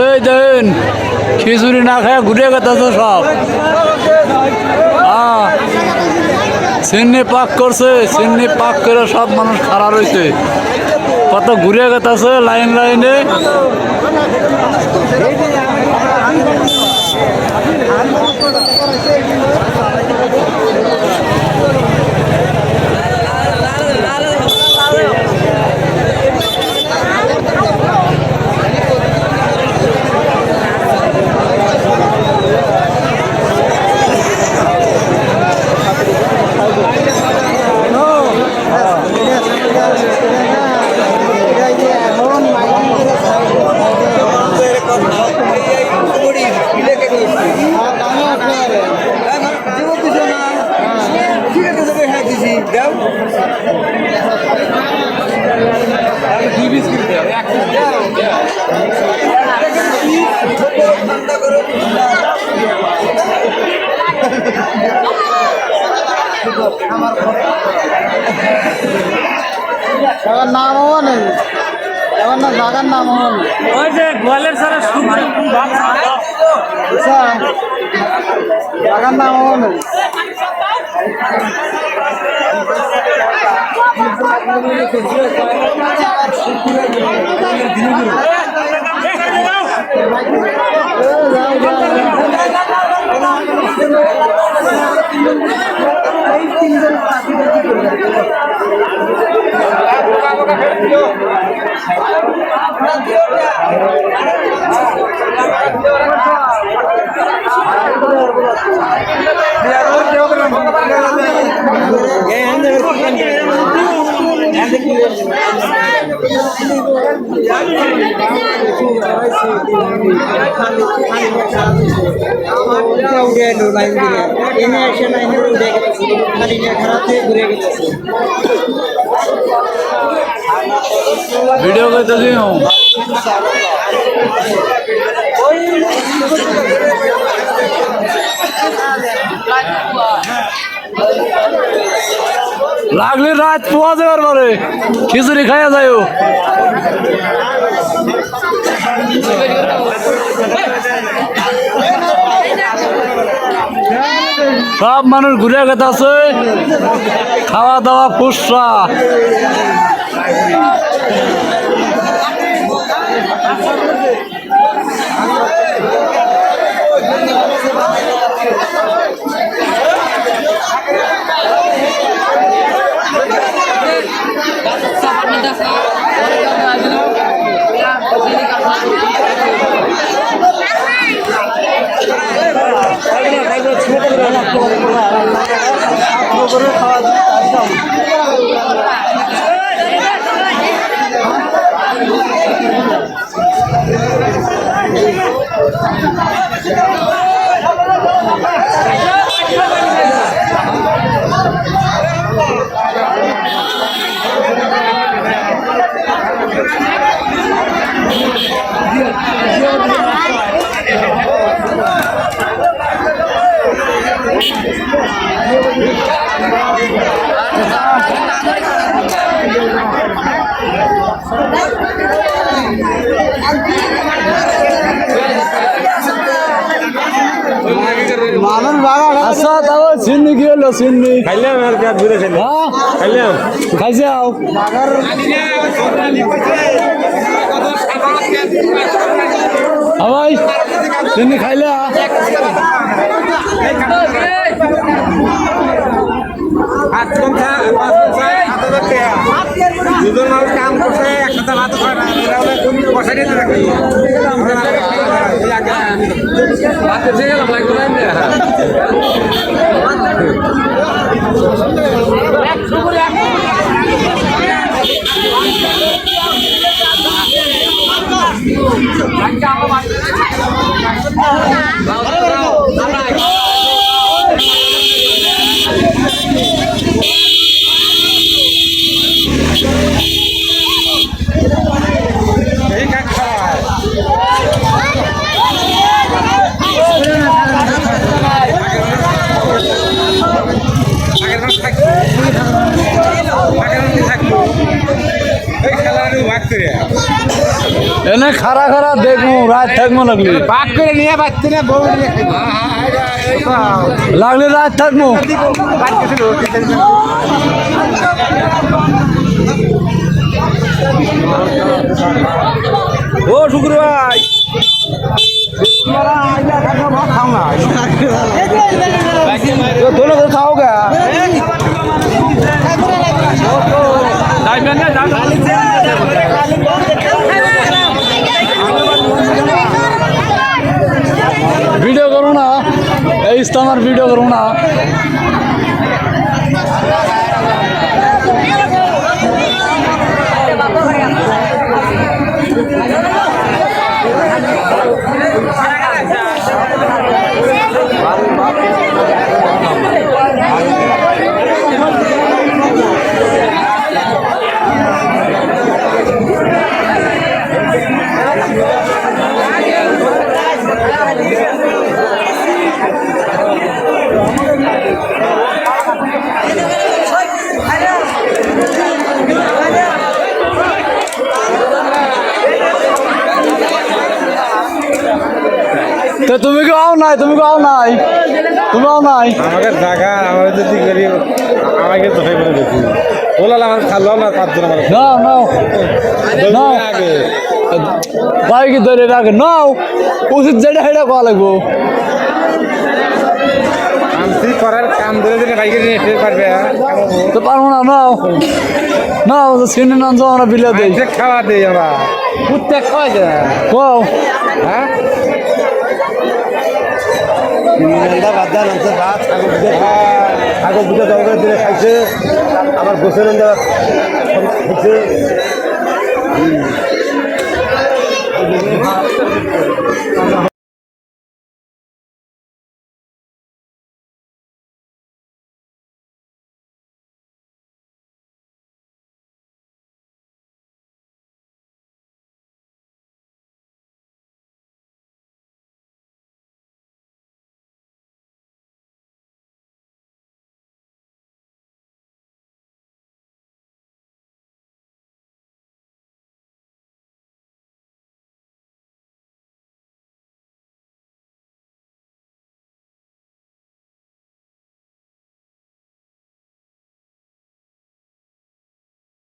এই দেন খিচুড়ি না খায় ঘুরে গেছে সব। চিন্নি পাক করছে, চিন্নি পাক করে সব মানুষ খাড়া রয়েছে, কত ঘুরে গেছে লাইন লাইনে। নামও নেই, এখন না জায়গার নামও নেই। ওই যে গোয়ালের সারা জায়গার নামও নেই। ভিডিও করতে দিও লাগলে রাত পোয়া যাবার পরে খিচুড়ি খাইয়া যায়। সব মানুষ ঘুরে গেছে, খাওয়া দাওয়া ফুসরা। আচ্ছা তাও চিন্নি কি হলো? চিন্নি খাইলাম আর পেট ঘুরে খাইলাম খাইছে আও ভাই চিন্নি খাইলে দুজন মানুষ কাম করছে একসাথে ভাত খায় না, বসাই দিতে রাখি ভাত এসে গেলাম লাগবে আগের মাস থাকবো এই খেলা ভাগ করে এনে খারা খারা দেখবো রাত থাকবো লাগলে ভাগ করে নিয়ে পাচ্ছি না বউ লাগলে রাত থাকবো ও শুক্র ভাই दोनों को खाओगे वीडियो करूँ ना इस्तेमाल वीडियो करूँ ना তো তুমি কেউ আও নাই তুমি কেউ আও নাই তুমি আও নাই আমাকে জায়গা আমাদের যদি করি আমাকে তো ফেলে দেখি বলালাম আমি খালাম না 5 জন আমার নাও নাও নাও আগে বাইকে ধরে রাখে নাও উচিত যেটা সেটা করা লাগবো আমি করার কাম ধরে দিলে বাইকে নিয়ে ফের পারবে তো পারবো না নাও নাও সিনে নাম তো আমরা বিলে দেই যে খাওয়া দেই আমরা কুত্তে খাওয়া যায় কও হ্যাঁ আগর দুটো দরকার দিলে খাইছে আমার গোসের খাইছে